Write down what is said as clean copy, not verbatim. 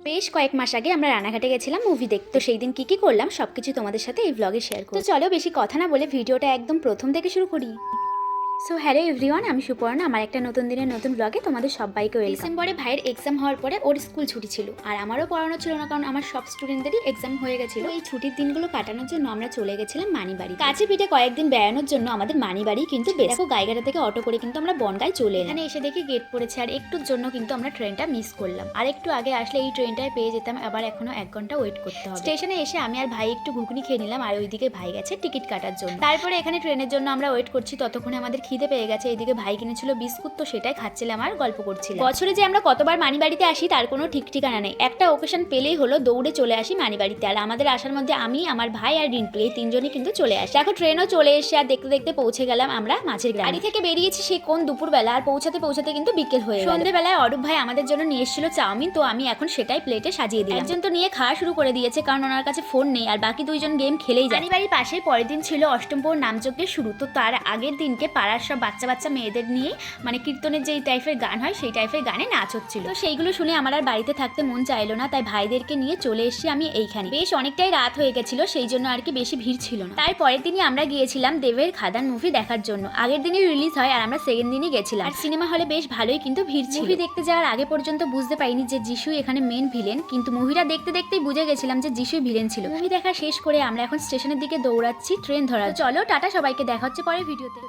বেশ কয়েক মাস আগে আমরা রানাঘাটে গেছিলাম মুভি দেখতে। তো সেই দিন কি করলাম সবকিছু তোমাদের সাথে এই ব্লগে শেয়ার করব। তো চলো বেশি কথা না বলে ভিডিওটা একদম প্রথম থেকে শুরু করি। সো হ্যালো এভরিওয়ান, আমি সুপর্ণা। আমার একটা নতুন দিনের নতুন ব্লগে তোমাদের সবাইকে ওয়েলকাম। ডিসেম্বরে ভাইয়ের এক্সাম হওয়ার পরে ওর স্কুল ছুটি ছিল, আর আমারও পড়ানো ছিল না, কারণ আমার সব স্টুডেন্টদেরই এক্সাম হয়ে গেছিল। এই ছুটির দিনগুলো কাটানোর জন্য আমরা চলে গেছিলাম মানিবাড়ি। কাছে পিঠে কয়েকদিন বেড়ানোর জন্য আমাদের মানিবাড়ি কিন্তু দেখো গাইঘাটা থেকে অটো করে কিন্তু আমরা বনগাঁয় চলে এলাম। এখানে এসে দেখি গেট পড়েছে, আর একটুর জন্য কিন্তু আমরা ট্রেনটা মিস করলাম। আর একটু আগে আসলে এই ট্রেনটায় পেয়ে যেতাম, আবার এখনো 1 ঘন্টা ওয়েট করতে হবে। স্টেশনে এসে আমি আর ভাই একটু ঘুগনি খেয়ে নিলাম, আর ওইদিকে ভাই গেছে টিকিট কাটার জন্য। তারপরে এখানে ট্রেনের জন্য আমরা ওয়েট করছি, ততক্ষণে আমাদের খিদে পেয়ে গেছে। এইদিকে ভাই কিনেছিল বিস্কুট, তো সেটাই খাচ্ছিলাম আর গল্প করছিলাম। বছরে যে আমরা কতবার মানিবাড়িতে আসি তার কোনো ঠিক ঠিকানা নেই। একটা ওকেশন পেলেই হলো দৌড়ে চলে আসি মানিবাড়িতে। আর আমাদের আসার মধ্যে আমি, আমার ভাই আর রিন্টু এই তিনজনই কিন্তু চলে আসি। দেখো ট্রেনও চলে এসে আর দেখতে দেখতে পৌঁছে গেলাম আমরা মাঝের গ্রামে। বাড়ি থেকে বেরিয়েছি সেই কোন দুপুরবেলা, আর পৌঁছাতে পৌঁছাতে কিন্তু বিকেল হয়ে গেল। সন্ধ্যেবেলায় অরূপ ভাই আমাদের জন্য নিয়ে এসেছিল চাউমিন, তো আমি এখন সেটাই প্লেটে সাজিয়ে দিলাম। একজন তো নিয়ে খাওয়া শুরু করে দিয়েছে, কারণ ওনার কাছে ফোন নেই, আর বাকি দুইজন গেম খেলেই যায়। মানিবাড়ির পাশে পরের দিন ছিল অষ্টম প্রহর নামযজ্ঞের শুরু। তো তার আগের দিনকে পাড়ার সব বাচ্চা বাচ্চা মেয়েদের নিয়ে মানে কীর্তনের যে টাইপের গান হয় সেই টাইপের গানে নাচ হচ্ছিল। তো সেইগুলো শুনে আমার আর বাড়িতে থাকতে মন চাইলো না, তাই ভাইদেরকে নিয়ে চলে এসেছি আমি এইখানে। বেশ অনেকটাই রাত হয়ে গেছিল, সেই জন্য আর কি বেশি ভিড় ছিল না। তাই পরের দিনই আমরা গিয়েছিলাম দেবের খাদান মুভি দেখার জন্য। আগের দিনই রিলিজ হয়, আর আমরা সেকেন্ড দিনই গেছিলাম। আর সিনেমা হলে বেশ ভালোই কিন্তু ভিড় ছিল। মুভি দেখতে যাওয়ার আগে পর্যন্ত বুঝতে পারিনি যে যিশু এখানে মেন ভিলেন, কিন্তু মুভিটা দেখতে দেখতেই বুঝে গেছিলাম যে যিশু ভিলেন ছিল। মুভি দেখা শেষ করে আমরা এখন স্টেশনের দিকে দৌড়াচ্ছি ট্রেন ধরার। চলো টাটা, সবাইকে দেখা হচ্ছে পরের ভিডিওতে।